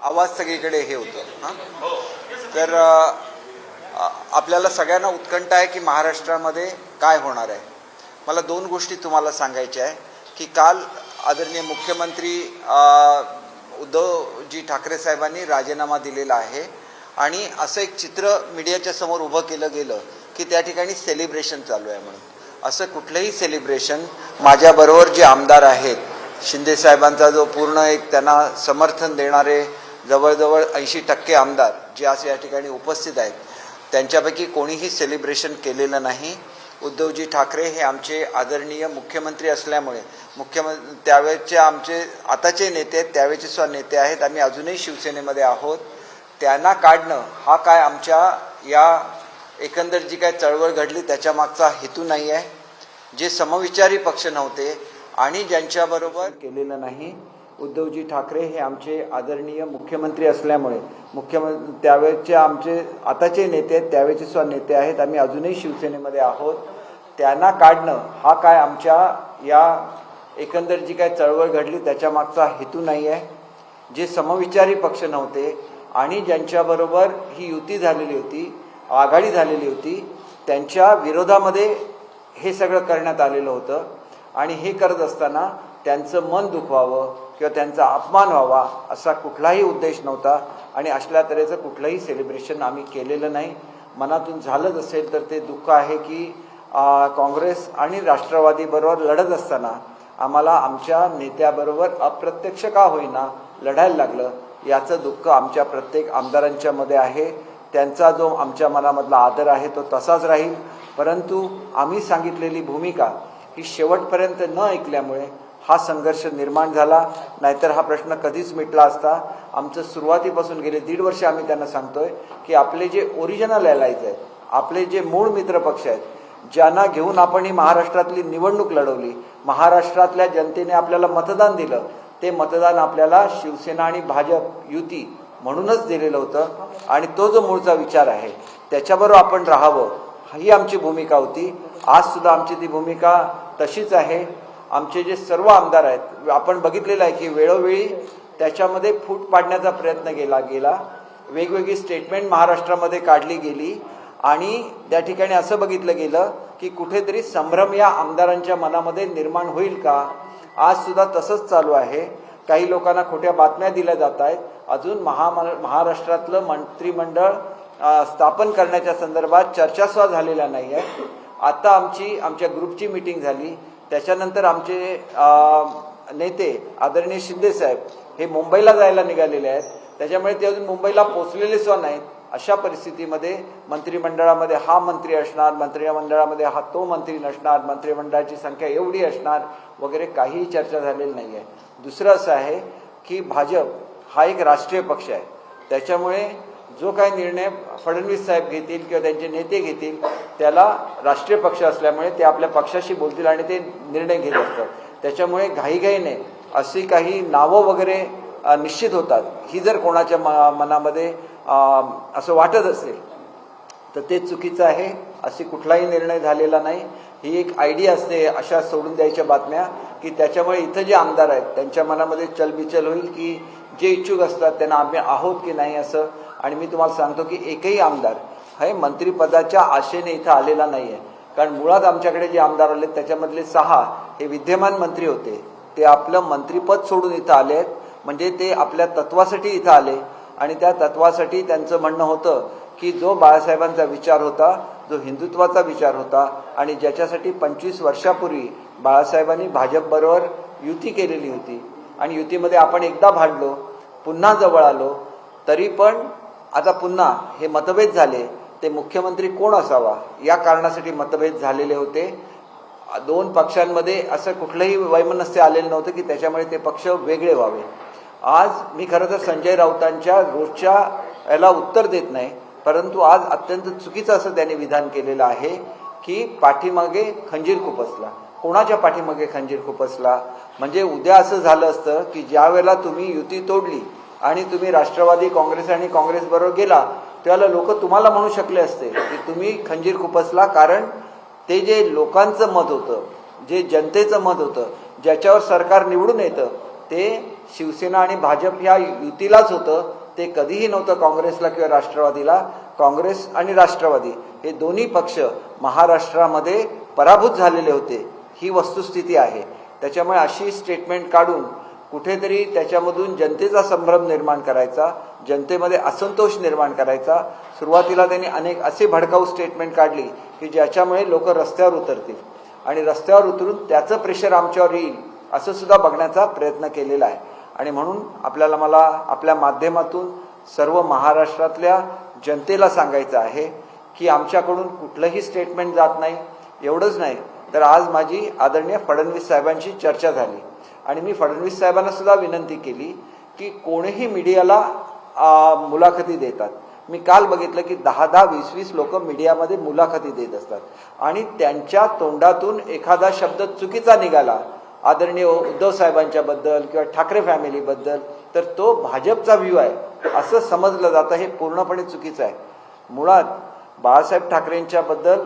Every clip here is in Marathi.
आवाज सगळीकडे हे होतं हां. तर आपल्याला सगळ्यांना उत्कंठा आहे की महाराष्ट्रामध्ये काय होणार आहे. मला दोन गोष्टी तुम्हाला सांगायच्या आहे की काल आदरणीय मुख्यमंत्री उद्धवजी ठाकरे साहेबांनी राजीनामा दिलेला आहे आणि असं एक चित्र मीडियाच्या समोर उभं केलं गेलं की त्या ठिकाणी सेलिब्रेशन चालू आहे म्हणून. असं कुठलंही सेलिब्रेशन माझ्याबरोबर जे आमदार आहेत, शिंदे साहेबांचा जो पूर्ण एक त्यांना समर्थन देणारे जवळजवळ 80% आमदार जे आज या ठिकाणी उपस्थित आहेत, त्यांच्यापैकी कोणीही सेलिब्रेशन केलेलं नाही. उद्धवजी ठाकरे हे आमचे आदरणीय मुख्यमंत्री असल्यामुळे त्यावेळेचे आमचे आताचे नेते आहेत, त्यावेळेचे सुद्धा नेते आहेत, आम्ही अजूनही शिवसेनेमध्ये आहोत. त्यांना काढणं हा काय आमच्या या एकंदर जी काय चळवळ घडली त्याच्या मागचा हेतू नाही आहे. जे समविचारी पक्ष नव्हते आणि ज्यांच्याबरोबर केलेलं नाही. उद्धवजी ठाकरे हे आमचे आदरणीय मुख्यमंत्री असल्यामुळे त्यावेळेचे आमचे आताचे नेते आहेत, त्यावेळेचे सुद्धा नेते आहेत, आम्ही अजूनही शिवसेनेमध्ये आहोत. त्यांना काढणं हा काय आमच्या या एकंदर जी काय चळवळ घडली त्याच्या मागचा हेतू नाही आहे. जे समविचारी पक्ष नव्हते आणि ज्यांच्याबरोबर ही युती झालेली होती, आघाडी झालेली होती, त्यांच्या विरोधामध्ये हे सगळं करण्यात आलेलं होतं आणि हे करत असताना त्यांचं मन दुखवावं किंवा त्यांचा अपमान व्हावा असा कुठलाही उद्देश नव्हता आणि अशा तऱ्हेचं कुठलंही सेलिब्रेशन आम्ही केलेलं नाही. मनातून झालंच असेल तर ते दुःख आहे की काँग्रेस आणि राष्ट्रवादीबरोबर लढत असताना आम्हाला आमच्या नेत्याबरोबर अप्रत्यक्ष का होईना लढायला लागलं, याचं दुःख आमच्या प्रत्येक आमदारांच्या मध्ये आहे. त्यांचा जो आमच्या मनामधला आदर आहे तो तसाच राहील, परंतु आम्ही सांगितलेली भूमिका ही शेवटपर्यंत न ऐकल्यामुळे हा संघर्ष निर्माण झाला. नाहीतर हा प्रश्न कधीच मिटला असता. आमचं सुरुवातीपासून गेले 1.5 वर्ष आम्ही त्यांना सांगतोय की आपले जे ओरिजिनल अलायज आहेत, आपले जे मूळ मित्र पक्ष आहेत, ज्यांना घेऊन आपण ही महाराष्ट्रातली निवडणूक लढवली, महाराष्ट्रातल्या जनतेने आपल्याला मतदान दिलं, ते मतदान आपल्याला शिवसेना आणि भाजप युती म्हणूनच दिलेलं होतं आणि तो जो मूळचा विचार आहे त्याच्याबरोबर आपण राहावं ही आमची भूमिका होती. आज सुद्धा आमची ती भूमिका तशीच आहे. आमचे जे सर्व आमदार आहेत, आपण बघितलेलं आहे की वेळोवेळी त्याच्यामध्ये फूट पाडण्याचा प्रयत्न केला गेला, वेगवेगळी स्टेटमेंट महाराष्ट्रामध्ये काढली गेली आणि त्या ठिकाणी असं बघितलं गेलं की कुठेतरी संभ्रम या आमदारांच्या मनामध्ये निर्माण होईल का. आज सुद्धा तसंच चालू आहे. काही लोकांना खोट्या बातम्या दिल्या जात आहेत. अजून महाराष्ट्रातलं मंत्रिमंडळ स्थापन करण्याच्या संदर्भात चर्चा सुद्धा झालेल्या नाही आहे. आता आमच्या ग्रुपची मीटिंग झाली, त्याच्यानंतर आमचे नेते आदरणीय शिंदे साहेब हे मुंबईला जायला निघालेले आहेत, त्याच्यामुळे ते अजून मुंबईला पोहोचलेले सुद्धा नाहीत. अशा परिस्थितीमध्ये मंत्रिमंडळामध्ये हा मंत्री असणार, मंत्रिमंडळामध्ये हा तो मंत्री नसणार, मंत्रिमंडळाची संख्या एवढी असणार वगैरे काहीही चर्चा झालेली नाही आहे. दुसरं असं आहे की भाजप हा एक राष्ट्रीय पक्ष आहे, त्याच्यामुळे जो काही निर्णय फडणवीस साहेब घेतील किंवा त्यांचे नेते घेतील त्याला राष्ट्रीय पक्ष असल्यामुळे ते आपल्या पक्षाशी बोलतील आणि ते निर्णय घेत असतात. त्याच्यामुळे घाईघाईने अशी काही नावं वगैरे निश्चित होतात, ही जर कोणाच्या मनामध्ये असं वाटत असेल तर ते चुकीचं आहे. अशी कुठलाही निर्णय झालेला नाही. ही एक आयडिया असते अशा सोडून द्यायच्या बातम्या की त्याच्यामुळे इथं जे आमदार आहेत त्यांच्या मनामध्ये चलबिचल होईल की जे इच्छुक असतात त्यांना आम्ही आहोत की नाही असं. आणि मी तुम्हाला सांगतो की एकही आमदार हे मंत्रिपदाच्या आशेने इथं आलेला नाही आहे, कारण मुळात आमच्याकडे जे आमदार आले त्याच्यामधले 6 हे विद्यमान मंत्री होते. ते आपलं मंत्रिपद सोडून इथं आले आहेत, म्हणजे ते आपल्या तत्वासाठी इथं आले आणि त्या तत्वासाठी त्यांचं म्हणणं होतं की जो बाळासाहेबांचा विचार होता, जो हिंदुत्वाचा विचार होता आणि ज्याच्यासाठी 25 वर्षापूर्वी बाळासाहेबांनी भाजपबरोबर युती केलेली होती आणि युतीमध्ये आपण एकदा भांडलो, पुन्हा जवळ आलो, तरी पण आता पुन्हा हे मतभेद झाले. ते मुख्यमंत्री कोण असावा या कारणासाठी मतभेद झालेले होते. 2 पक्षांमध्ये असं कुठलंही वैमनस्य आलेलं नव्हतं की त्याच्यामुळे ते पक्ष वेगळे व्हावे. आज मी खरं तर संजय राऊतांच्या रोजच्या याला उत्तर देत नाही, परंतु आज अत्यंत चुकीचं असं त्यांनी विधान केलेलं आहे की पाठीमागे खंजीर खुपसला. कोणाच्या पाठीमागे खंजीर खुपसला? म्हणजे उद्या असं झालं असतं की ज्या वेळेला तुम्ही युती तोडली आणि तुम्ही राष्ट्रवादी काँग्रेस आणि काँग्रेस बरोबर गेला त्यावेळेला लोक तुम्हाला म्हणू शकले असते की तुम्ही खंजीर खुपसला, कारण ते जे लोकांचं मत होतं, जे जनतेचं मत होतं, ज्याच्यावर सरकार निवडून येतं ते शिवसेना आणि भाजप ह्या युतीलाच होतं, ते कधीही नव्हतं काँग्रेसला किंवा राष्ट्रवादीला. काँग्रेस आणि राष्ट्रवादी हे दोन्ही पक्ष महाराष्ट्रामध्ये पराभूत झालेले होते, ही वस्तुस्थिती आहे. त्याच्यामुळे अशी स्टेटमेंट काढून कुठेतरी त्याच्यामधून जनतेचा संभ्रम निर्माण करायचा, जनतेमध्ये असंतोष निर्माण करायचा. सुरुवातीला त्यांनी अनेक असे भडकाऊ स्टेटमेंट काढली की ज्याच्यामुळे लोक रस्त्यावर उतरतील आणि रस्त्यावर उतरून त्याचं प्रेशर आमच्यावर येईल असं सुद्धा बघण्याचा प्रयत्न केलेला आहे. आणि म्हणून मला आपल्या माध्यमातून सर्व महाराष्ट्रातल्या जनतेला सांगायचं आहे की आमच्याकडून कुठलंही स्टेटमेंट जात नाही. एवढंच नाही तर आज माझी आदरणीय फडणवीस साहेबांशी चर्चा झाली आणि मी फडणवीस साहेबांना सुद्धा विनंती केली की कोणीही मीडियाला मुलाखती देतात. मी काल बघितलं की 10-10, 20-20 लोक मीडियामध्ये मुलाखती देत असतात आणि त्यांच्या तोंडातून एखादा शब्द चुकीचा निघाला आदरणीय उद्धव साहेबांच्याबद्दल किंवा ठाकरे फॅमिलीबद्दल तर तो भाजपचा व्ह्यू आहे असं समजलं जातं. हे पूर्णपणे चुकीचं आहे. मुळात बाळासाहेब ठाकरेंच्याबद्दल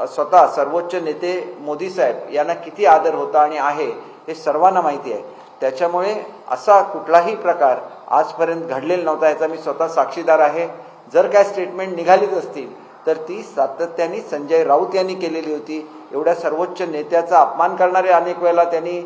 स्वतः सर्वोच्च नेते मोदी साहेब यांना किती आदर होता आणि आहे हे सर्वांना माहिती आहे. त्याच्यामुळे असा कुठलाही प्रकार आजपर्यंत घडलेला नव्हता, याचा मी स्वतः साक्षीदार आहे. जर काय स्टेटमेंट निघालीच असतील तर ती सातत्याने संजय राऊत यांनी केलेली होती. एवढ्या सर्वोच्च नेत्याचा अपमान करणारे अनेक वेळेला त्यांनी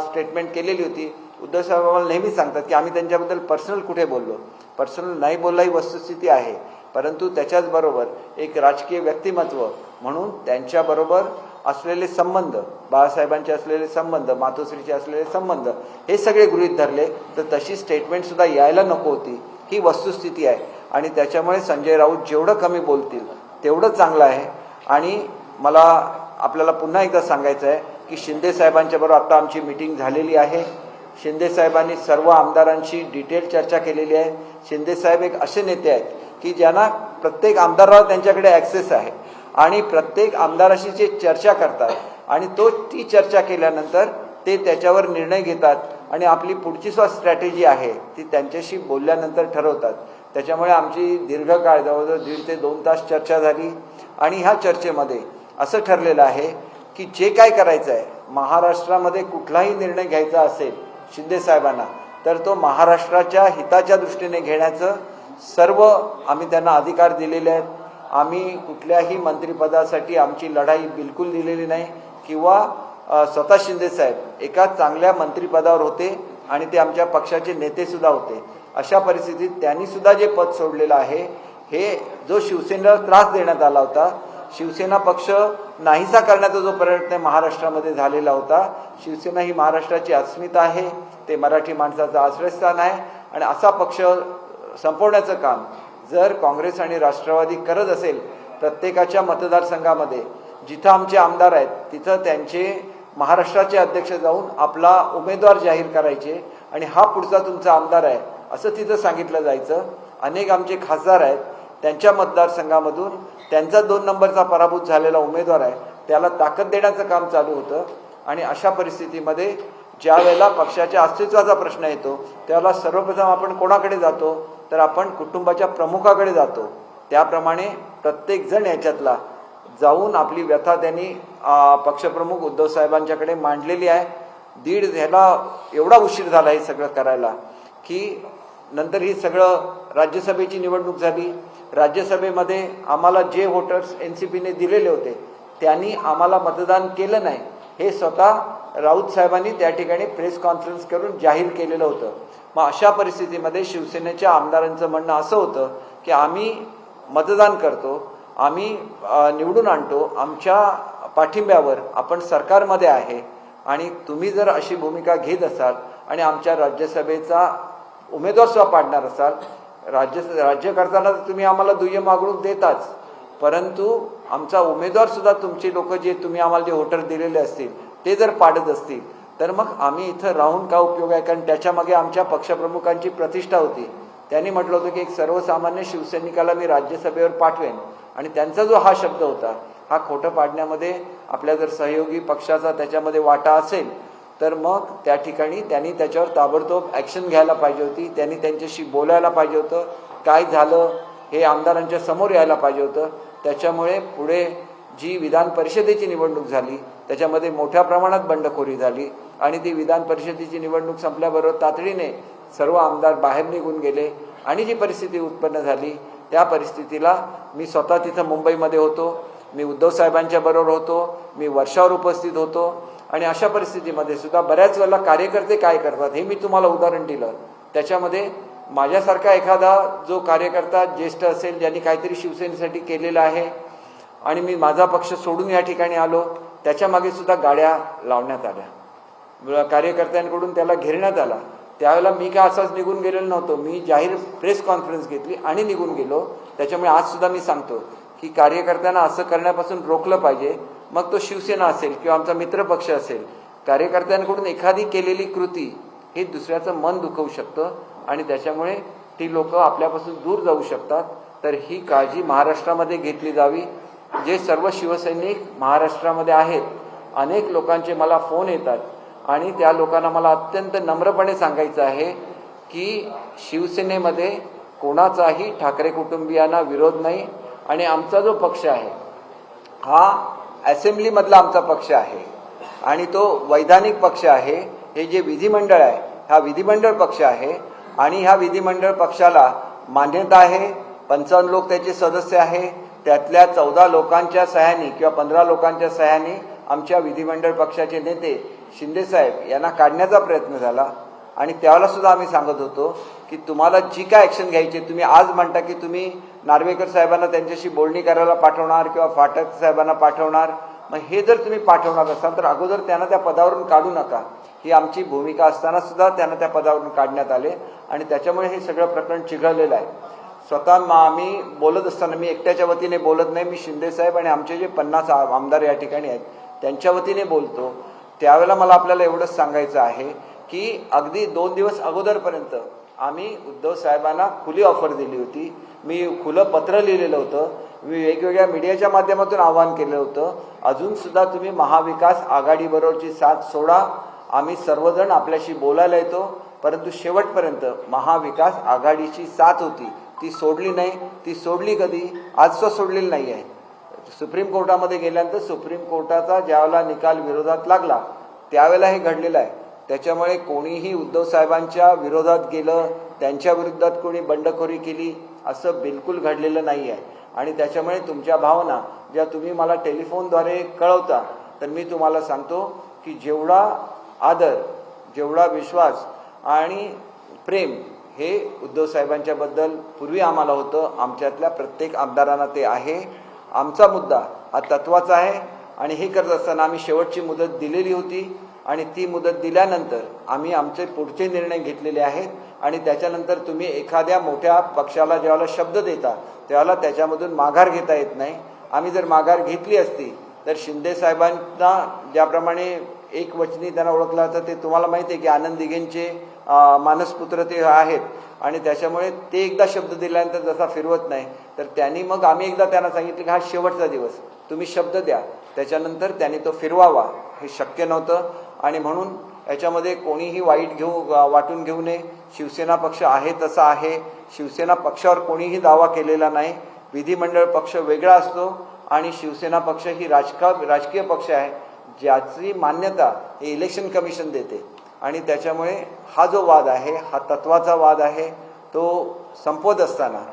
स्टेटमेंट केलेली होती. उद्धव साहेब आम्हाला नेहमी सांगतात की आम्ही त्यांच्याबद्दल पर्सनल कुठे बोललो, पर्सनल नाही बोलला ही वस्तुस्थिती आहे. परंतु त्याच्याचबरोबर एक राजकीय व्यक्तिमत्व म्हणून त्यांच्याबरोबर असलेले संबंध, बाळासाहेबांचे असलेले संबंध, मातोश्रीचे असलेले संबंध हे सगळे गृहीत धरले तर तशी स्टेटमेंट सुद्धा यायला नको होती, ही वस्तुस्थिती आहे. आणि त्याच्यामुळे संजय राऊत जेवढं कमी बोलतील तेवढं चांगलं आहे. आणि मला आपल्याला पुन्हा एकदा सांगायचं आहे की शिंदे साहेबांच्या बरोबर आता आमची मीटिंग झालेली आहे. शिंदे साहेबांनी सर्व आमदारांशी डिटेल चर्चा केलेली आहे. शिंदे साहेब एक असे नेते आहेत की ज्यांना प्रत्येक आमदाराला त्यांच्याकडे ॲक्सेस आहे आणि प्रत्येक आमदाराशी जे चर्चा करतात आणि ती चर्चा केल्यानंतर ते त्याच्यावर निर्णय घेतात आणि आपली पुढची स्ट्रॅटेजी आहे ती त्यांच्याशी बोलल्यानंतर ठरवतात. त्याच्यामुळे आमची दीर्घकाळ जवळजवळ 1.5 ते 2 तास चर्चा झाली आणि ह्या चर्चेमध्ये असं ठरलेलं आहे की जे काय करायचं आहे, महाराष्ट्रामध्ये कुठलाही निर्णय घ्यायचा असेल शिंदे साहेबांना तर तो महाराष्ट्राच्या हिताच्या दृष्टीने घेण्याचं सर्व आम्ही त्यांना अधिकार दिलेले आहेत. आम्ही कुठल्याही मंत्रिपदासाठी आमची लढाई बिलकुल दिलेली नाही किंवा स्वतः शिंदे साहेब एका चांगल्या मंत्रिपदावर होते आणि ते आमच्या पक्षाचे नेते सुद्धा होते. अशा परिस्थितीत त्यांनी सुद्धा जे पद सोडलेलं आहे, हे जो शिवसेनेला त्रास देण्यात आला होता, शिवसेना पक्ष नाहीसा करण्याचा जो प्रयत्न महाराष्ट्रामध्ये झालेला होता, शिवसेना ही महाराष्ट्राची अस्मिता आहे, ते मराठी माणसाचं आश्रयस्थान आहे आणि असा पक्ष संपवण्याचं काम जर काँग्रेस आणि राष्ट्रवादी करत असेल, प्रत्येकाच्या मतदारसंघामध्ये जिथं आमचे आमदार आहेत तिथं त्यांचे महाराष्ट्राचे अध्यक्ष जाऊन आपला उमेदवार जाहीर करायचे आणि हा पुढचा तुमचा आमदार आहे असं तिथं सांगितलं जायचं. अनेक आमचे खासदार आहेत, त्यांच्या मतदारसंघामधून त्यांचा 2 नंबरचा पराभूत झालेला उमेदवार आहे त्याला ताकद देण्याचं काम चालू होतं. आणि अशा परिस्थितीमध्ये ज्या वेळेला पक्षाच्या अस्तित्वाचा प्रश्न येतो त्यावेळेला सर्वप्रथम आपण कोणाकडे जातो तर आपण कुटुंबाच्या प्रमुखाकडे जातो. त्याप्रमाणे प्रत्येकजण याच्यातला जाऊन आपली व्यथा त्यांनी पक्षप्रमुख उद्धव साहेबांच्याकडे मांडलेली आहे. ह्याला एवढा उशीर झाला हे सगळं करायला की नंतर ही सगळं राज्यसभेची निवडणूक झाली. राज्यसभेमध्ये आम्हाला जे वोटर्स NCPने दिलेले होते त्यांनी आम्हाला मतदान केलं नाही हे स्वतः राऊत साहेबांनी त्या ठिकाणी प्रेस कॉन्फरन्स करून जाहीर केलेलं होतं. मग अशा परिस्थितीमध्ये शिवसेनेच्या आमदारांचं म्हणणं असं होतं की आम्ही मतदान करतो, आम्ही निवडून आणतो, आमच्या पाठिंब्यावर आपण सरकारमध्ये आहे आणि तुम्ही जर अशी भूमिका घेत असाल आणि आमच्या राज्यसभेचा उमेदवार सुद्धा पाडणार असाल, राज्य करताना तुम्ही आम्हाला दुय्यम वागणूक देताच, परंतु आमचा उमेदवार सुद्धा तुमचे लोक जे तुम्ही आम्हाला जे वोटर दिलेले असतील ते जर पाडत असतील तर मग आम्ही इथं राहून का उपयोग आहे. कारण त्याच्यामागे आमच्या पक्षप्रमुखांची प्रतिष्ठा होती. त्यांनी म्हटलं होतं की एक सर्वसामान्य शिवसैनिकाला मी राज्यसभेवर पाठवेन आणि त्यांचा जो हा शब्द होता हा खोटं पाडण्यामध्ये आपल्या जर सहयोगी पक्षाचा त्याच्यामध्ये वाटा असेल तर मग त्या ठिकाणी त्यांनी त्याच्यावर ताबडतोब ॲक्शन घ्यायला पाहिजे होती. त्यांनी त्यांच्याशी बोलायला पाहिजे होतं. काय झालं हे आमदारांच्या समोर यायला पाहिजे होतं. त्याच्यामुळे पुढे जी विधान परिषदेची निवडणूक झाली त्याच्यामध्ये मोठ्या प्रमाणात बंडखोरी झाली आणि ती विधान परिषदेची निवडणूक संपल्याबरोबर तातडीने सर्व आमदार बाहेर निघून गेले आणि जी परिस्थिती उत्पन्न झाली त्या परिस्थितीला मी स्वतः तिथं मुंबईमध्ये होतो, मी उद्धव साहेबांच्या बरोबर होतो, मी वर्षावर उपस्थित होतो आणि अशा परिस्थितीमध्ये सुद्धा बऱ्याच वेळेला कार्यकर्ते काय करतात हे मी तुम्हाला उदाहरण दिलं. त्याच्यामध्ये माझ्यासारखा एखादा जो कार्यकर्ता ज्येष्ठ असेल ज्यांनी काहीतरी शिवसेनेसाठी केलेलं आहे आणि मी माझा पक्ष सोडून या ठिकाणी आलो, त्याच्या मागे सुद्धा गाड्या लावण्यात आल्या, कार्यकर्त्यांकडून त्याला घेरण्यात आला. त्यावेळेला मी काय असाच निघून गेलेलो नव्हतो, मी जाहीर प्रेस कॉन्फरन्स घेतली आणि निघून गेलो. त्याच्यामुळे आज सुद्धा मी सांगतो की कार्यकर्त्यांना असं करण्यापासून रोखलं पाहिजे. मग तो शिवसेना असेल किंवा आमचा मित्रपक्ष असेल, कार्यकर्त्यांकडून एखादी केलेली कृती हे दुसऱ्याचं मन दुखवू शकतं आणि त्याच्यामुळे ती लोक आपल्यापासून दूर जाऊ शकतात. तर ही काळजी महाराष्ट्रामध्ये घेतली जावी. जे सर्व शिवसैनिक महाराष्ट्रामध्ये आहेत, अनेक लोकांचे मला फोन येतात आणि त्या लोकांना मला अत्यंत नम्रपणे सांगायचं आहे की शिवसेनेमध्ये कोणाचाही ठाकरे कुटुंबियांना विरोध नाही आणि आमचा जो पक्ष आहे हा असेंब्लीमधला आमचा पक्ष आहे आणि तो वैधानिक पक्ष आहे. हे जे विधिमंडळ आहे हा विधिमंडळ पक्ष आहे आणि ह्या विधिमंडळ पक्षाला मान्यता आहे. 55 लोक त्याचे सदस्य आहे. त्यातल्या 14 लोकांच्या सह्यानी किंवा 15 लोकांच्या सह्यानी आमच्या विधिमंडळ पक्षाचे नेते शिंदे साहेब यांना काढण्याचा प्रयत्न झाला आणि त्यावेळेला सुद्धा आम्ही सांगत होतो की तुम्हाला जी काय ॲक्शन घ्यायची, तुम्ही आज म्हणता की तुम्ही नार्वेकर साहेबांना त्यांच्याशी बोलणी करायला पाठवणार किंवा फाटक साहेबांना पाठवणार, मग हे जर तुम्ही पाठवणार असाल तर अगोदर त्यांना त्या पदावरून काढू नका. ही आमची भूमिका असताना सुद्धा त्यांना त्या पदावरून काढण्यात आले आणि त्याच्यामुळे हे सगळं प्रकरण चिघळलेलं आहे. स्वतः आम्ही बोलत असताना मी एकट्याच्या वतीने बोलत नाही, मी शिंदे साहेब आणि आमचे जे 50 आमदार या ठिकाणी आहेत त्यांच्या वतीने बोलतो. त्यावेळेला मला आपल्याला एवढंच सांगायचं आहे की अगदी 2 दिवस अगोदरपर्यंत आम्ही उद्धव साहेबांना खुली ऑफर दिली होती. मी खुलं पत्र लिहिलेलं होतं, मी वेगवेगळ्या मीडियाच्या माध्यमातून आवाहन केलं होतं, अजून सुद्धा तुम्ही महाविकास आघाडीबरोबरची साथ सोडा, आम्ही सर्वजण आपल्याशी बोलायला येतो. परंतु शेवटपर्यंत महाविकास आघाडीची साथ होती, ती सोडली नाही. ती सोडली कधी? आज तर सोडलेली नाही आहे. सुप्रीम कोर्टामध्ये गेल्यानंतर सुप्रीम कोर्टाचा ज्यावेळेला निकाल विरोधात लागला त्यावेळेला हे घडलेलं आहे. त्याच्यामुळे कोणीही उद्धव साहेबांच्या विरोधात गेलं, त्यांच्या विरोधात कोणी बंडखोरी केली असं बिलकुल घडलेलं नाही आहे. आणि त्याच्यामुळे तुमच्या भावना ज्या तुम्ही मला टेलिफोनद्वारे कळवता, तर मी तुम्हाला सांगतो की जेवढा आदर, जेवढा विश्वास आणि प्रेम हे उद्धव साहेबांच्या बद्दल पूर्वी आम्हाला होतं, आमच्यातल्या प्रत्येक आमदारांना ते आहे. आमचा मुद्दा हा तत्वाचा आहे आणि हे करत असताना आम्ही शेवटची मुदत दिलेली होती आणि ती मुदत दिल्यानंतर आम्ही आमचे पुढचे निर्णय घेतलेले आहेत. आणि त्याच्यानंतर तुम्ही एखाद्या मोठ्या पक्षाला ज्यावेळेला शब्द देता त्यावेळेला त्याच्यामधून माघार घेता येत नाही. आम्ही जर माघार घेतली असती तर शिंदे साहेबांना ज्याप्रमाणे एक वचनी त्यांना ओळखलं जातं, ते तुम्हाला माहिती आहे की आनंद दिघेंचे मानसपुत्र ते आहेत आणि त्याच्यामुळे ते एकदा शब्द दिल्यानंतर जसा फिरवत नाही, तर त्यांनी मग आम्ही एकदा त्यांना सांगितलं की हा शेवटचा दिवस, तुम्ही शब्द द्या, त्याच्यानंतर त्यांनी तो फिरवावा. हे शक्य नव्हतं आणि म्हणून याच्यामध्ये कोणीही वाईट वाटून घेऊ नये. शिवसेना पक्ष आहे तसा आहे. शिवसेना पक्षावर कोणीही दावा केलेला नाही. विधिमंडळ पक्ष वेगळा असतो आणि शिवसेना पक्ष ही राजकीय पक्ष आहे ज्याची मान्यता हे इलेक्शन कमिशन देते. आणि त्याच्यामुळे हा जो वाद आहे हा तत्वाचा वाद आहे. तो संपवत असताना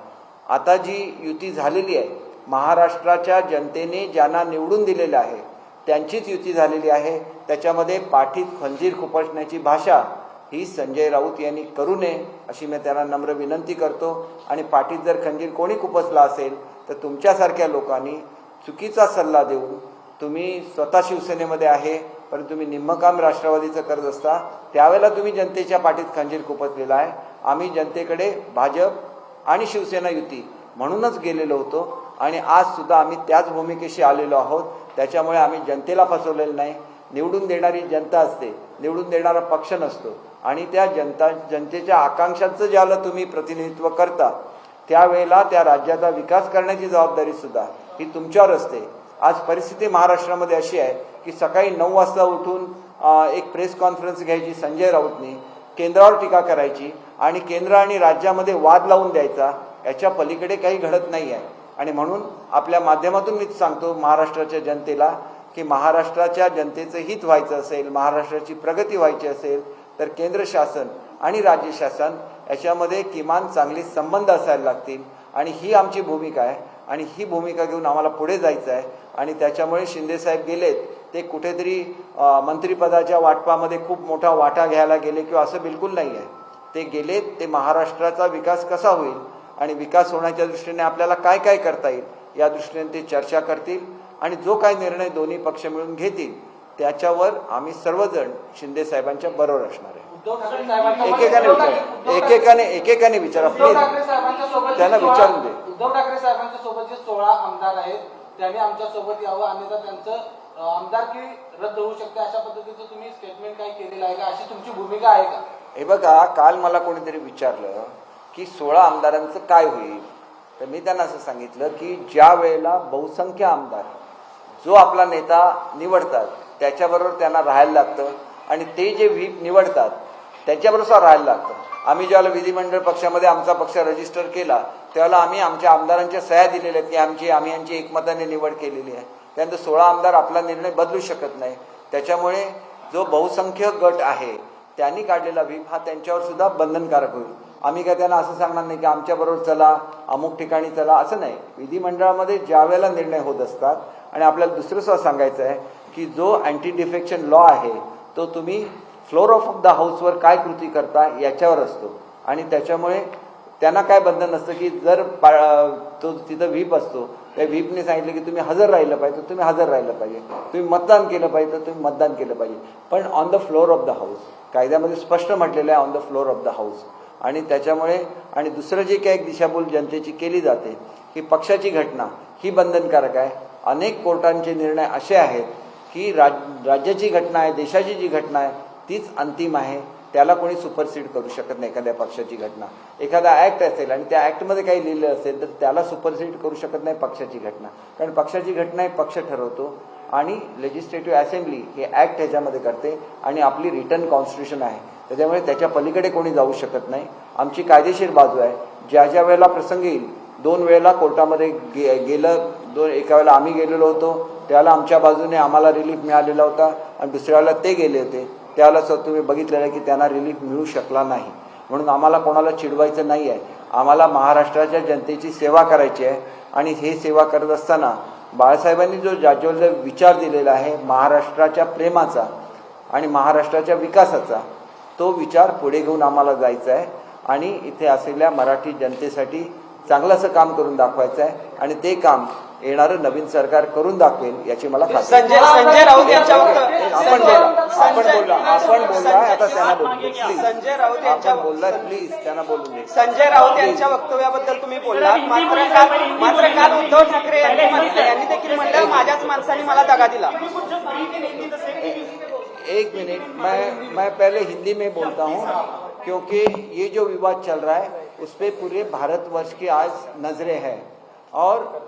आता जी युती झालेली आहे, महाराष्ट्राच्या जनतेने ज्यांना निवडून दिलेलं आहे त्यांचीच युती झालेली आहे. त्याच्यामध्ये पाठीत खंजीर खुपसण्याची भाषा ही संजय राऊत यांनी करू नये अशी मी त्यांना नम्र विनंती करतो. आणि पाठीत जर खंजीर कोणी खुपसला असेल तर तुमच्यासारख्या लोकांनी चुकीचा सल्ला देऊन, तुम्ही स्वतः शिवसेनेमध्ये आहे परंतु तुम्ही निम्म काम राष्ट्रवादीचं करत असता, त्यावेळेला तुम्ही जनतेच्या पाठीत खंजीर खुपसलेला आहे. आम्ही जनतेकडे भाजप आणि शिवसेना युती म्हणूनच गेलेलो होतो आणि आज सुद्धा आम्ही त्याच भूमिकेशी आलेलो आहोत. त्याच्यामुळे आम्ही जनतेला फसवलेलं नाही. निवडून देणारी जनता असते, निवडून देणारा पक्ष नसतो. आणि त्या जनतेच्या आकांक्षांचं ज्याला तुम्ही प्रतिनिधित्व करता त्यावेळेला त्या राज्याचा विकास करण्याची जबाबदारी सुद्धा ही तुमच्यावर असते. आज परिस्थिती महाराष्ट्रामध्ये अशी आहे की सकाळी 9 वाजता उठून एक प्रेस कॉन्फरन्स घ्यायची संजय राऊतनी, केंद्रावर टीका करायची आणि केंद्र आणि राज्यामध्ये वाद लावून द्यायचा. याच्या पलीकडे काही घडत नाही आहे. आणि म्हणून आपल्या माध्यमातून मी सांगतो महाराष्ट्राच्या जनतेला की महाराष्ट्राच्या जनतेचं हित व्हायचं असेल, महाराष्ट्राची प्रगती व्हायची असेल तर केंद्र शासन आणि राज्य शासन याच्यामध्ये किमान चांगले संबंध असायला लागतील आणि ही आमची भूमिका आहे आणि ही भूमिका घेऊन आम्हाला पुढे जायचं आहे. आणि त्याच्यामुळे शिंदेसाहेब गेलेत ते कुठेतरी मंत्रिपदाच्या वाटपामध्ये खूप मोठा वाटा घ्यायला गेले किंवा असं बिलकुल नाही आहे. ते गेलेत ते महाराष्ट्राचा विकास कसा होईल आणि विकास होण्याच्या दृष्टीने आपल्याला काय काय करता येईल या दृष्टीने ते चर्चा करतील आणि जो काही निर्णय दोन्ही पक्ष मिळून घेतील त्याच्यावर आम्ही सर्वजण शिंदे साहेबांच्या बरोबर असणार आहे. एकेकाने विचारा प्लीज, त्यांना विचारून दे. उद्धव ठाकरे साहेबांच्या सोबत जे 16 आमदार आहेत त्यांनी आमच्या सोबत यावं अन्यथा त्यांचं आमदारकी रद्द होऊ शकते अशा पद्धतीचं तुम्ही स्टेटमेंट काय केलेलं आहे का, अशी तुमची भूमिका आहे का? हे बघा, काल मला कोणीतरी विचारलं की 16 आमदारांचं काय होईल, तर मी त्यांना असं सांगितलं की ज्या वेळेला बहुसंख्य आमदार जो आपला नेता निवडतात त्याच्याबरोबर त्यांना राहायला लागतं आणि ते जे व्हीप निवडतात त्याच्याबरोबर राहायला लागतं. आम्ही ज्यावेळेला विधिमंडळ पक्षामध्ये आमचा पक्ष रजिस्टर केला त्यावेळेला आम्ही आमच्या आमदारांच्या सह्या दिलेल्या आहेत की आम्ही यांची एकमताने निवड केलेली आहे. त्यानंतर 16 आमदार आपला निर्णय बदलू शकत नाही. त्याच्यामुळे जो बहुसंख्य गट आहे त्यांनी काढलेला व्हीप हा त्यांच्यावर सुद्धा बंधनकारक होईल. आम्ही काय त्यांना असं सांगणार नाही की आमच्याबरोबर चला, अमुक ठिकाणी चला, असं नाही. विधिमंडळामध्ये ज्या वेळेला निर्णय होत असतात आणि आपल्याला दुसरं सुद्धा सांगायचं आहे की जो अँटी डिफेक्शन लॉ आहे तो तुम्ही फ्लोर ऑफ द हाऊसवर काय कृती करता याच्यावर असतो आणि त्याच्यामुळे त्यांना काय बंधन नसतं की जर तो तिथं व्हीप असतो त्या व्हीपने सांगितलं की तुम्ही हजर राहिलं पाहिजे तर तुम्ही हजर राहिलं पाहिजे, तुम्ही मतदान केलं पाहिजे तर तुम्ही मतदान केलं पाहिजे, पण on the floor of the house कायद्यामध्ये स्पष्ट म्हटलेलं आहे on the floor of the house. आणि त्याच्यामुळे आणि दुसरं जे काही दिशाभूल जनतेची केली जाते की पक्षाची घटना ही बंधनकारक आहे. अनेक कोर्टांचे निर्णय असे आहेत की राज्याची घटना आहे, देशाची जी घटना आहे तीच अंतिम आहे, त्याला कोणी सुपरसीड करू शकत नाही. एखाद्या पक्षाची घटना, एखादा ऍक्ट असेल आणि त्या ऍक्टमध्ये काही लिहिलं असेल तर त्याला सुपरसीड करू शकत नाही पक्षाची घटना, कारण पक्षाची घटना ही पक्ष ठरवतो आणि लेजिस्लेटिव्ह असेंब्ली हे ऍक्ट ह्याच्यामध्ये करते आणि आपली रिटर्न कॉन्स्टिट्यूशन आहे, त्याच्यामुळे त्याच्या पलीकडे कोणी जाऊ शकत नाही. आमची कायदेशीर बाजू आहे. ज्या ज्या वेळेला प्रसंग येईल, 2 वेळेला कोर्टामध्ये गेलं, एका वेळेला आम्ही गेलेलो होतो त्यावेळेला आमच्या बाजूने आम्हाला रिलीफ मिळालेला होता आणि दुसऱ्या वेळेला ते गेले होते त्यावेळेला तुम्ही बघितलेलं आहे की त्यांना रिलीफ मिळू शकला नाही. म्हणून आम्हाला कोणाला चिडवायचं नाही आहे. आम्हाला महाराष्ट्राच्या जनतेची सेवा करायची आहे आणि हे सेवा करत असताना बाळासाहेबांनी जो ज्याच्यावर विचार दिलेला आहे महाराष्ट्राच्या प्रेमाचा आणि महाराष्ट्राच्या विकासाचा, तो विचार पुढे घेऊन आम्हाला जायचा आहे आणि इथे असलेल्या मराठी जनतेसाठी चांगलं असं काम करून दाखवायचं आहे आणि ते काम येणारं नवीन सरकार करून दाखवेल याची मला खात्री आहे. संजय राऊत यांच्या आपण बोलला आता त्यांना बोलू दे प्लीज. संजय राऊत यांच्या आपण बोलला प्लीज त्यांना बोलू दे. संजय राऊत यांच्या वक्तव्याबद्दल तुम्ही बोललात, मात्र काल उद्धव ठाकरे यांनी देखील म्हणलं माझ्याच माणसाने मला दगा दिला. एक मिनट, मैं पहले हिंदी में बोलता हूँ क्योंकि ये जो विवाद चल रहा है उस पर पूरे भारतवर्ष की आज नजरें हैं और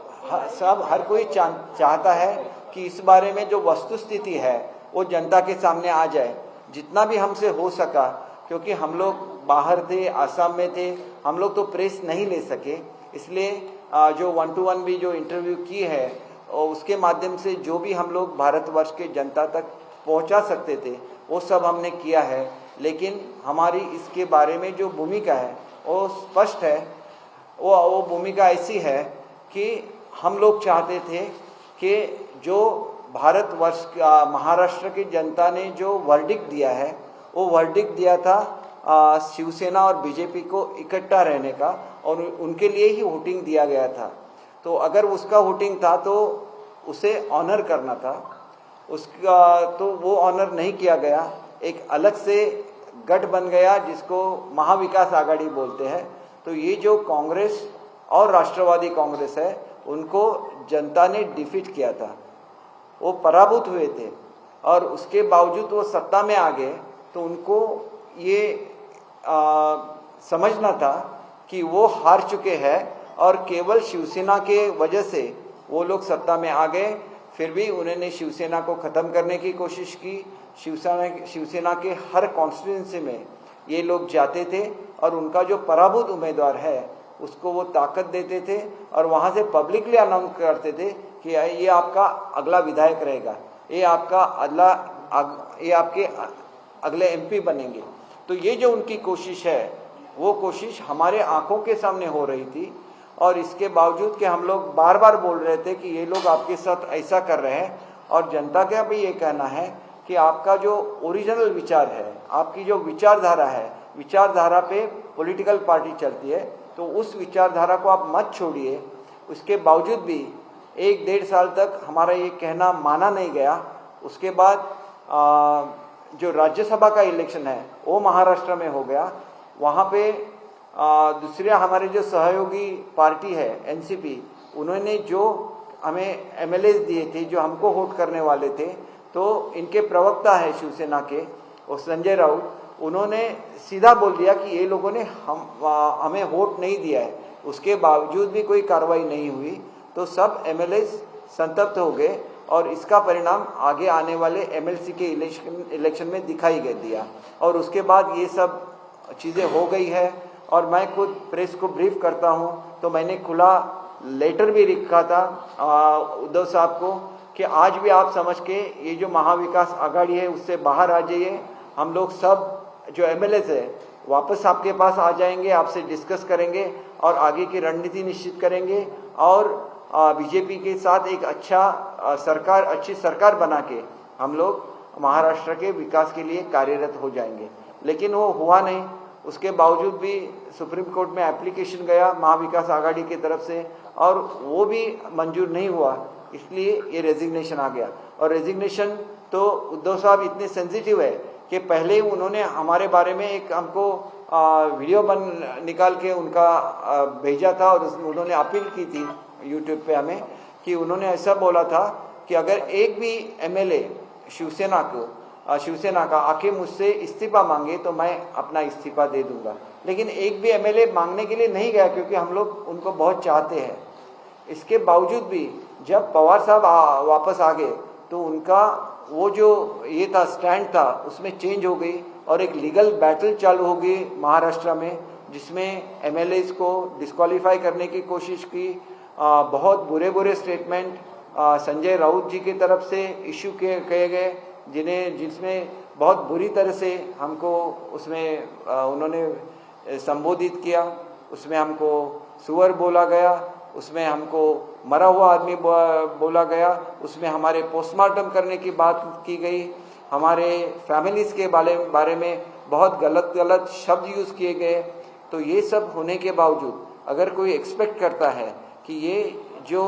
हर कोई चाहता है कि इस बारे में जो वस्तुस्थिति है वो जनता के सामने आ जाए जितना भी हमसे हो सका, क्योंकि हम लोग बाहर थे, आसाम में थे, हम लोग तो प्रेस नहीं ले सके, इसलिए जो 1-to-1 भी जो इंटरव्यू की है उसके माध्यम से जो भी हम लोग भारतवर्ष के जनता तक पहुंचा सकते थे वो सब हमने किया है. लेकिन हमारी इसके बारे में जो भूमिका है वो स्पष्ट है. वो भूमिका ऐसी है कि हम लोग चाहते थे कि जो भारतवर्ष महाराष्ट्र की जनता ने जो वर्डिक्ट दिया है वो वर्डिक्ट दिया था शिवसेना और बीजेपी को इकट्ठा रहने का और उनके लिए ही वोटिंग दिया गया था. तो अगर उसका वोटिंग था तो उसे ऑनर करना था, उसका तो वो ऑनर नहीं किया गया. एक अलग से गठ बन गया जिसको महाविकास आघाड़ी बोलते हैं. तो ये जो कांग्रेस और राष्ट्रवादी कांग्रेस है उनको जनता ने डिफीट किया था, वो पराभूत हुए थे और उसके बावजूद वो सत्ता में आ गए. तो उनको ये समझना था कि वो हार चुके हैं और केवल शिवसेना के वजह से वो लोग सत्ता में आ गए. फिर भी उन्होंने शिवसेना को ख़त्म करने की कोशिश की. शिवसेना के हर कॉन्स्टिट्यूंसी में ये लोग जाते थे और उनका जो पराभूत उम्मीदवार है उसको वो ताकत देते थे और वहाँ से पब्लिकली अनाउंस करते थे कि ये आपका अगला विधायक रहेगा. ये ये आपके अगले एमपी बनेंगे। तो ये जो उनकी कोशिश है वो कोशिश हमारे आंखों के सामने हो रही थी, और इसके बावजूद कि हम लोग बार बार बोल रहे थे कि ये लोग आपके साथ ऐसा कर रहे हैं, और जनता का भी ये कहना है कि आपका जो ओरिजिनल विचार है, आपकी जो विचारधारा है, विचारधारा पे पॉलिटिकल पार्टी चलती है, तो उस विचारधारा को आप मत छोड़िए। उसके बावजूद भी 1-1.5 साल तक हमारा ये कहना माना नहीं गया। उसके बाद जो राज्यसभा का इलेक्शन है वो महाराष्ट्र में हो गया। वहाँ पे दूसरे हमारे जो सहयोगी पार्टी है एनसीपी, उन्होंने जो हमें एमएलए दिए थे, जो हमको वोट करने वाले थे, तो इनके प्रवक्ता है शिवसेना के और संजय राउत, उन्होंने सीधा बोल दिया कि ये लोगों ने हमें वोट नहीं दिया है। उसके बावजूद भी कोई कार्रवाई नहीं हुई, तो सब एमएलए संतप्त हो गए, और इसका परिणाम आगे आने वाले एमएलसी के इलेक्शन में दिखाई दिया। और उसके बाद ये सब चीज़ें हो गई है, और मैं खुद प्रेस को ब्रीफ करता हूँ, तो मैंने खुला लेटर भी लिखा था उद्धव साहब को कि आज भी आप समझ के ये जो महाविकास आघाड़ी है उससे बाहर आ जाइए। हम लोग सब जो एमएलए है वापस आपके पास आ जाएंगे, आपसे डिस्कस करेंगे और आगे की रणनीति निश्चित करेंगे, और बीजेपी के साथ एक अच्छी सरकार बना के हम लोग महाराष्ट्र के विकास के लिए कार्यरत हो जाएंगे। लेकिन वो हुआ नहीं। उसके बावजूद भी सुप्रीम कोर्ट में एप्लीकेशन गया महाविकास आघाड़ी की तरफ से, और वो भी मंजूर नहीं हुआ, इसलिए ये रेजिग्नेशन आ गया। और रेजिग्नेशन तो उद्धव साहब इतने सेंसिटिव है कि पहले उन्होंने हमारे बारे में एक हमको वीडियो निकाल के उनका भेजा था, और उन्होंने अपील की थी यूट्यूब पे हमें, कि उन्होंने ऐसा बोला था कि अगर एक भी एमएलए शिवसेना का आके मुझसे इस्तीफा मांगे तो मैं अपना इस्तीफा दे दूंगा। लेकिन एक भी एमएलए मांगने के लिए नहीं गया, क्योंकि हम लोग उनको बहुत चाहते हैं। इसके बावजूद भी जब पवार साहब वापस आ गए, तो उनका वो जो ये था स्टैंड था उसमें चेंज हो गई, और एक लीगल बैटल चालू हो गई महाराष्ट्र में, जिसमें एमएलएज को डिस्क्वालीफाई करने की कोशिश की। बहुत बुरे स्टेटमेंट संजय राउत जी की तरफ से इशू किए गए, जिसमें बहुत बुरी तरह से हमको उसमें उन्होंने संबोधित किया। उसमें हमको सुअर बोला गया, उसमें हमको मरा हुआ आदमी बोला गया, उसमें हमारे पोस्टमार्टम करने की बात की गई, हमारे फैमिलीज के बारे में बहुत गलत शब्द यूज़ किए गए। तो ये सब होने के बावजूद अगर कोई एक्सपेक्ट करता है कि ये जो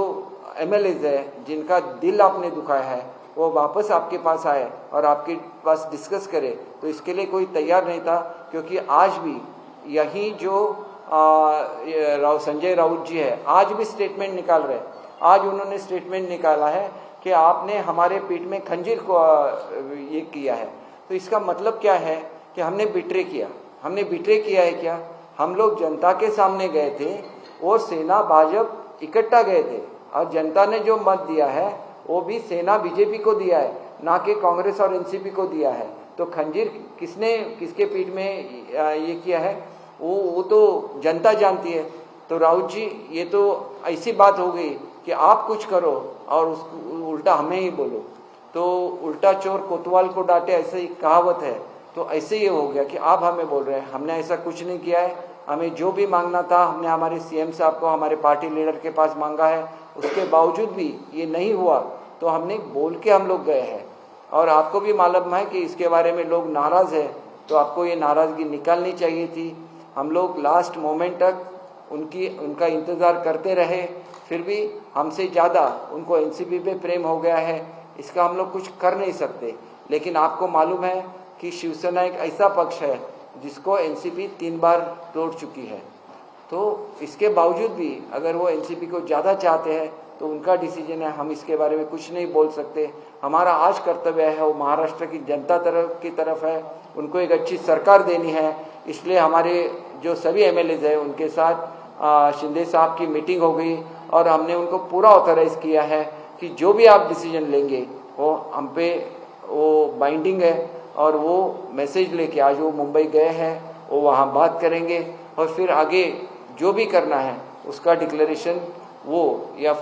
एमएलएज है जिनका दिल आपने दुखाया है वो वापस आपके पास आए और आपके पास डिस्कस करे, तो इसके लिए कोई तैयार नहीं था। क्योंकि आज भी यही जो संजय राउत जी है आज भी स्टेटमेंट निकाल रहे हैं। आज उन्होंने स्टेटमेंट निकाला है कि आपने हमारे पीठ में खंजीर को ये किया है। तो इसका मतलब क्या है कि हमने बिट्रे किया। हमने बिट्रे किया है क्या? हम लोग जनता के सामने गए थे और सेना भाजपा इकट्ठा गए थे, और जनता ने जो मत दिया है वो भी सेना बीजेपी को दिया है, ना कि कांग्रेस और एनसीपी को दिया है। तो खंजीर किसके पीठ में ये किया है वो तो जनता जानती है। तो राउत जी ये तो ऐसी बात हो गई कि आप कुछ करो और उसको उल्टा हमें ही बोलो। तो उल्टा चोर कोतवाल को डांटे, ऐसे ही कहावत है। तो ऐसे ये हो गया कि आप हमें बोल रहे हैं, हमने ऐसा कुछ नहीं किया है। हमें जो भी मांगना था हमने हमारे सीएम साहब को, हमारे पार्टी लीडर के पास मांगा है, उसके बावजूद भी ये नहीं हुआ तो हमने बोल के हम लोग गए हैं। और आपको भी मालूम है कि इसके बारे में लोग नाराज़ है, तो आपको ये नाराज़गी निकालनी चाहिए थी। हम लोग लास्ट मोमेंट तक उनका इंतज़ार करते रहे, फिर भी हमसे ज़्यादा उनको एनसीपी पे प्रेम हो गया है। इसका हम लोग कुछ कर नहीं सकते। लेकिन आपको मालूम है कि शिवसेना एक ऐसा पक्ष है जिसको एनसीपी 3 बार तोड़ चुकी है। तो इसके बावजूद भी अगर वो एनसीपी को ज़्यादा चाहते हैं तो उनका डिसीजन है, हम इसके बारे में कुछ नहीं बोल सकते। हमारा आज कर्तव्य है वो महाराष्ट्र की जनता की तरफ है, उनको एक अच्छी सरकार देनी है। इसलिए हमारे जो सभी एमएलएज हैं उनके साथ शिंदे साहब की मीटिंग हो गई और हमने उनको पूरा ऑथराइज किया है कि जो भी आप डिसीजन लेंगे वो हम पे वो बाइंडिंग है। और वो मैसेज लेके आज वो मुंबई गए हैं, वो वहाँ बात करेंगे और फिर आगे जो भी करना है उसका डिक्लेरेशन वो या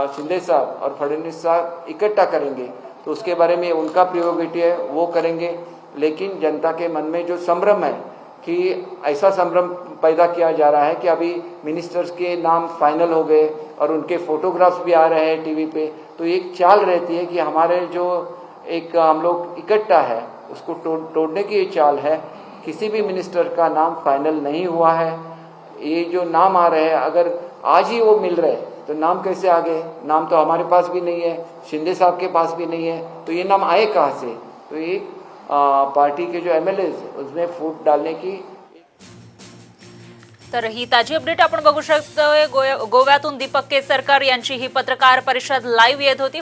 शिंदे साहब और फडणवीस साहब इकट्ठा करेंगे तो उसके बारे में उनका प्रियोरिटी है, वो करेंगे। लेकिन जनता के मन में जो संभ्रम है कि ऐसा संभ्रम पैदा किया जा रहा है कि अभी मिनिस्टर्स के नाम फाइनल हो गए और उनके फोटोग्राफ्स भी आ रहे हैं टीवी पे, तो एक चाल रहती है कि हमारे जो एक हम लोग इकट्ठा है उसको तोड़ने की ये चाल है। किसी भी मिनिस्टर का नाम फाइनल नहीं हुआ है। ये जो नाम आ रहे हैं, अगर आज ही वो मिल रहे तो नाम कैसे आ गए? नाम तो हमारे पास भी नहीं है, शिंदे साहब के पास भी नहीं है, तो ये नाम आए कहाँ से? तो ये पार्टी के जो MLAs उसमें फूट डालने की। तर ही ताजी अपडेट आपण बघू शकतोय। गोव्यातून दीपक केसरकर यांची ही पत्रकार परिषद लाईव्ह येत होती।